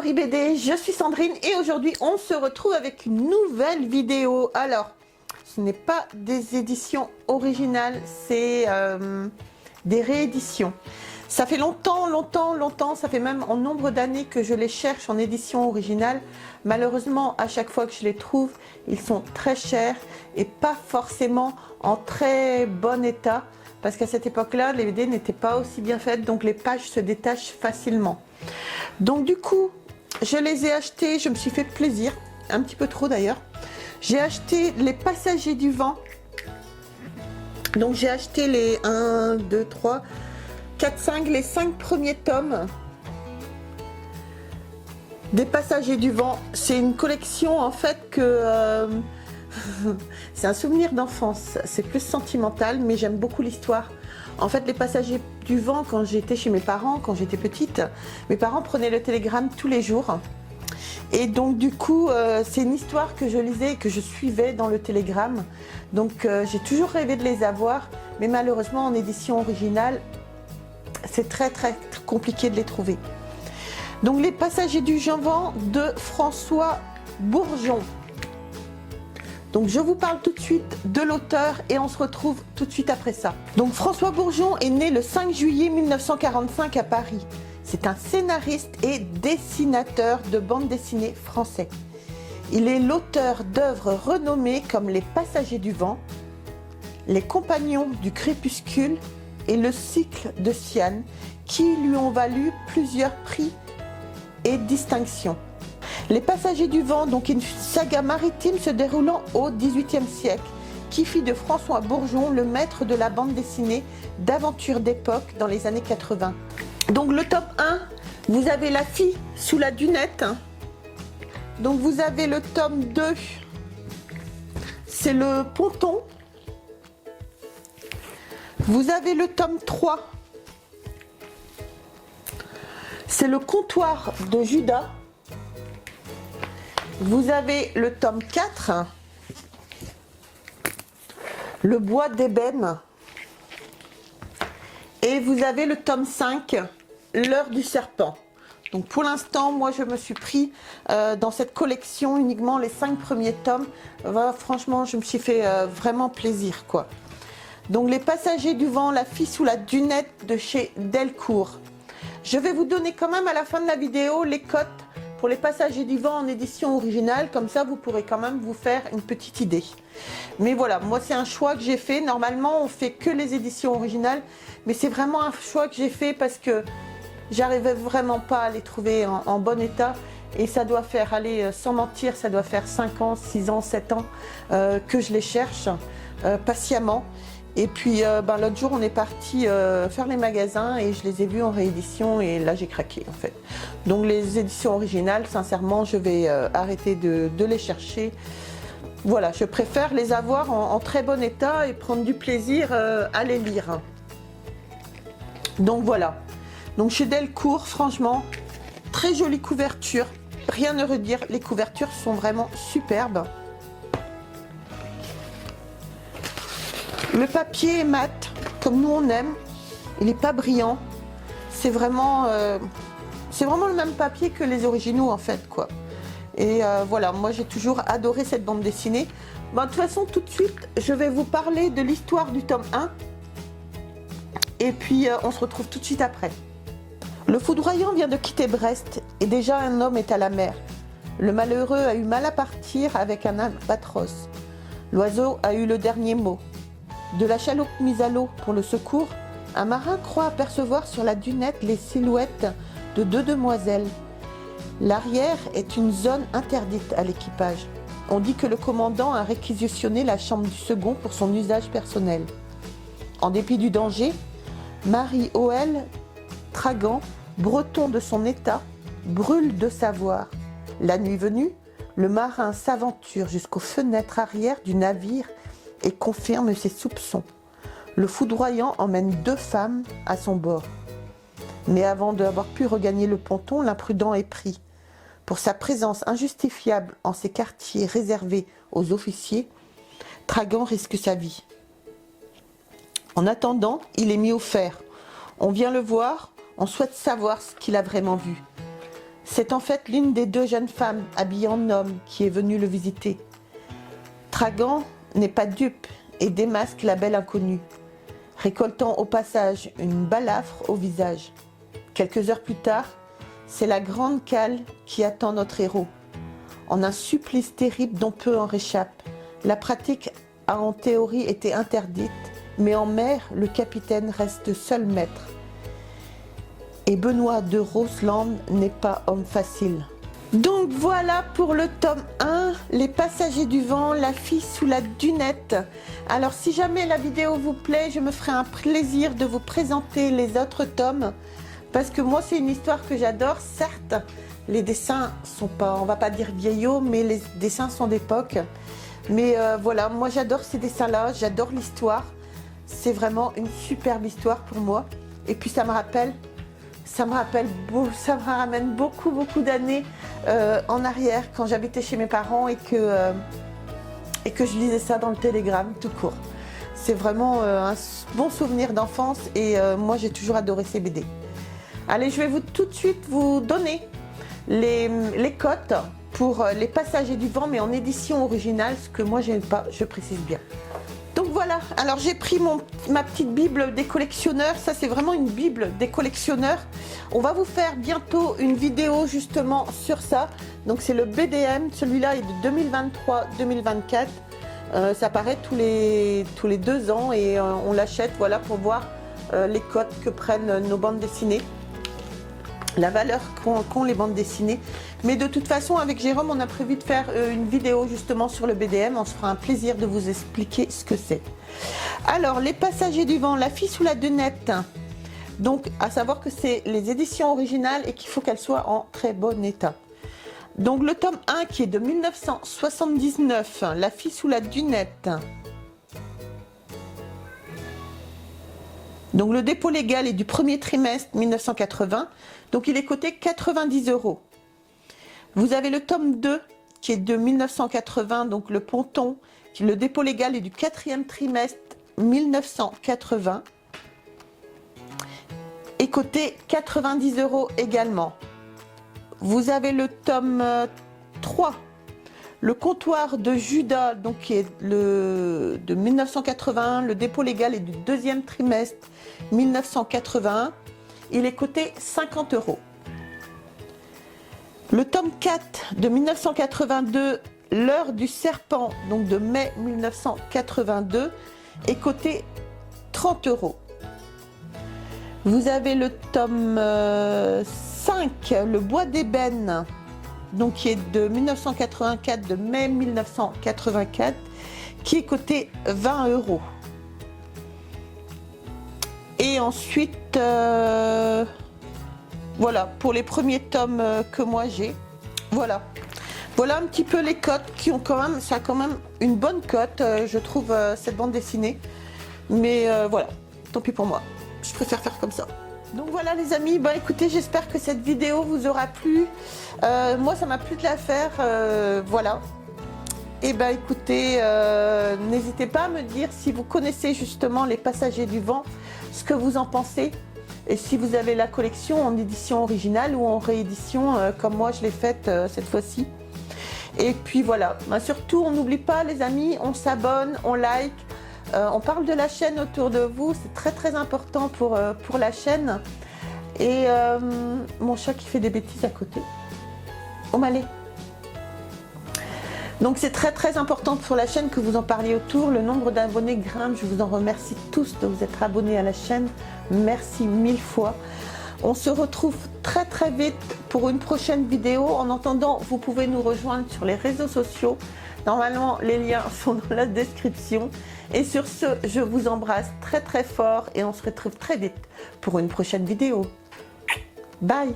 Story BD, je suis Sandrine et aujourd'hui on se retrouve avec une nouvelle vidéo. Alors, ce n'est pas des éditions originales, c'est des rééditions. Ça fait longtemps, ça fait même en nombre d'années que je les cherche en édition originale. Malheureusement, à chaque fois que je les trouve, ils sont très chers et pas forcément en très bon état. Parce qu'à cette époque-là, les BD n'étaient pas aussi bien faites, donc les pages se détachent facilement. Donc du coup, je les ai achetés, je me suis fait plaisir, un petit peu trop d'ailleurs. J'ai acheté Les Passagers du Vent. Donc j'ai acheté les 1, 2, 3, 4, 5, les 5 premiers tomes des Passagers du Vent. C'est une collection en fait que... c'est un souvenir d'enfance, c'est plus sentimental, mais j'aime beaucoup l'histoire. En fait, Les Passagers du Vent, quand j'étais chez mes parents, quand j'étais petite, mes parents prenaient le télégramme tous les jours. Et donc du coup, c'est une histoire que je lisais et que je suivais dans le télégramme. Donc j'ai toujours rêvé de les avoir, mais malheureusement en édition originale, c'est très compliqué de les trouver. Donc Les Passagers du Vent de François Bourgeon. Donc je vous parle tout de suite de l'auteur et on se retrouve tout de suite après ça. Donc François Bourgeon est né le 5 juillet 1945 à Paris. C'est un scénariste et dessinateur de bande dessinée français. Il est l'auteur d'œuvres renommées comme Les Passagers du Vent, Les Compagnons du Crépuscule et Le Cycle de Siane, qui lui ont valu plusieurs prix et distinctions. Les Passagers du Vent, donc une saga maritime se déroulant au XVIIIe siècle, qui fit de François Bourgeon le maître de la bande dessinée d'aventure d'époque dans les années 80. Donc le tome 1, vous avez La fille sous la dunette. Donc vous avez le tome 2, c'est le ponton. Vous avez le tome 3, c'est le comptoir de Judas. Vous avez le tome 4, Le bois d'ébène. Et vous avez le tome 5, L'heure du serpent. Donc pour l'instant, moi je me suis pris dans cette collection uniquement les 5 premiers tomes. Franchement, je me suis fait vraiment plaisir, quoi. Donc Les Passagers du Vent, La fille sous la dunette de chez Delcourt. Je vais vous donner quand même à la fin de la vidéo les cotes pour Les Passagers du Vent en édition originale, comme ça vous pourrez quand même vous faire une petite idée. Mais voilà, moi c'est un choix que j'ai fait. Normalement on fait que les éditions originales, mais c'est vraiment un choix que j'ai fait parce que j'arrivais vraiment pas à les trouver en bon état. Et ça doit faire, allez, sans mentir, ça doit faire 5 ans, 6 ans, 7 ans que je les cherche patiemment. Et puis l'autre jour on est parti faire les magasins et je les ai vus en réédition et là j'ai craqué en fait. Donc les éditions originales, sincèrement je vais arrêter de les chercher. Voilà, je préfère les avoir en très bon état et prendre du plaisir à les lire. Donc voilà, donc chez Delcourt, franchement, très jolie couverture, rien à redire, les couvertures sont vraiment superbes. Le papier est mat, comme nous on aime, il n'est pas brillant. C'est vraiment le même papier que les originaux en fait, quoi. Et voilà, moi j'ai toujours adoré cette bande dessinée. De toute façon, tout de suite, je vais vous parler de l'histoire du tome 1. Et puis on se retrouve tout de suite après. Le foudroyant vient de quitter Brest et déjà un homme est à la mer. Le malheureux a eu mal à partir avec un albatros. L'oiseau a eu le dernier mot. De la chaloupe mise à l'eau pour le secours, un marin croit apercevoir sur la dunette les silhouettes de 2 demoiselles. L'arrière est une zone interdite à l'équipage. On dit que le commandant a réquisitionné la chambre du second pour son usage personnel. En dépit du danger, Marie-Oël Tragan, breton de son état, brûle de savoir. La nuit venue, le marin s'aventure jusqu'aux fenêtres arrière du navire et confirme ses soupçons. Le foudroyant emmène 2 femmes à son bord. Mais avant d'avoir pu regagner le ponton, l'imprudent est pris. Pour sa présence injustifiable en ces quartiers réservés aux officiers, Tragan risque sa vie. En attendant, il est mis au fer. On vient le voir, on souhaite savoir ce qu'il a vraiment vu. C'est en fait l'une des deux jeunes femmes habillées en homme qui est venue le visiter. Tragan n'est pas dupe et démasque la belle inconnue, récoltant au passage une balafre au visage. Quelques heures plus tard, c'est la grande cale qui attend notre héros, en un supplice terrible dont peu en réchappent. La pratique a en théorie été interdite, mais en mer, le capitaine reste seul maître. Et Benoît de Roseland n'est pas homme facile. Donc voilà pour le tome 1, Les Passagers du Vent, la fille sous la dunette. Alors si jamais la vidéo vous plaît, je me ferai un plaisir de vous présenter les autres tomes. Parce que moi c'est une histoire que j'adore, certes. Les dessins sont pas, on va pas dire vieillots, mais les dessins sont d'époque. Mais voilà, moi j'adore ces dessins-là, j'adore l'histoire. C'est vraiment une superbe histoire pour moi. Et puis ça me ramène beaucoup d'années en arrière quand j'habitais chez mes parents et que je lisais ça dans le télégramme tout court. C'est vraiment un bon souvenir d'enfance et moi j'ai toujours adoré ces BD. Allez, je vais tout de suite vous donner les cotes pour Les Passagers du Vent, mais en édition originale, ce que moi j'aime pas, je précise bien. Donc voilà, alors j'ai pris ma petite Bible des collectionneurs, ça c'est vraiment une Bible des collectionneurs. On va vous faire bientôt une vidéo justement sur ça. Donc c'est le BDM, celui-là est de 2023-2024. Ça paraît tous les 2 ans et on l'achète voilà, pour voir les cotes que prennent nos bandes dessinées. La valeur qu'ont les bandes dessinées. Mais de toute façon, avec Jérôme, on a prévu de faire une vidéo justement sur le BDM. On se fera un plaisir de vous expliquer ce que c'est. Alors, Les Passagers du Vent, la fille sous la dunette. Donc, à savoir que c'est les éditions originales et qu'il faut qu'elles soient en très bon état. Donc, le tome 1 qui est de 1979, La fille sous la dunette. Donc le dépôt légal est du premier trimestre 1980, donc il est coté 90 €. Vous avez le tome 2 qui est de 1980, donc le ponton, le dépôt légal est du 4e trimestre 1980, et coté 90 € également. Vous avez le tome 3, le comptoir de Judas, donc qui est de 1981, le dépôt légal est du 2e trimestre 1981, il est coté 50 €. Le tome 4 de 1982, L'heure du serpent, donc de mai 1982, est coté 30 €. Vous avez le tome 5, Le bois d'ébène, donc qui est de 1984, de mai 1984, qui est coté 20 €. Et ensuite, voilà, pour les premiers tomes que moi j'ai, voilà. Voilà un petit peu les cotes qui ont quand même, ça a quand même une bonne cote, je trouve, cette bande dessinée. Mais voilà, tant pis pour moi, je préfère faire comme ça. Donc voilà les amis, bah écoutez, j'espère que cette vidéo vous aura plu. Moi ça m'a plu de la faire, voilà. Et bah écoutez, n'hésitez pas à me dire si vous connaissez justement Les Passagers du Vent, ce que vous en pensez. Et si vous avez la collection en édition originale ou en réédition, comme moi je l'ai faite cette fois-ci. Et puis voilà, bah, surtout on n'oublie pas les amis, on s'abonne, on like. On parle de la chaîne autour de vous, c'est très important pour la chaîne. Et mon chat qui fait des bêtises à côté. Oh m'allez. Donc c'est très important pour la chaîne que vous en parliez autour. Le nombre d'abonnés grimpe, je vous en remercie tous de vous être abonnés à la chaîne. Merci 1000 fois. On se retrouve très vite pour une prochaine vidéo. En attendant, vous pouvez nous rejoindre sur les réseaux sociaux. Normalement, les liens sont dans la description. Et sur ce, je vous embrasse très fort et on se retrouve très vite pour une prochaine vidéo. Bye!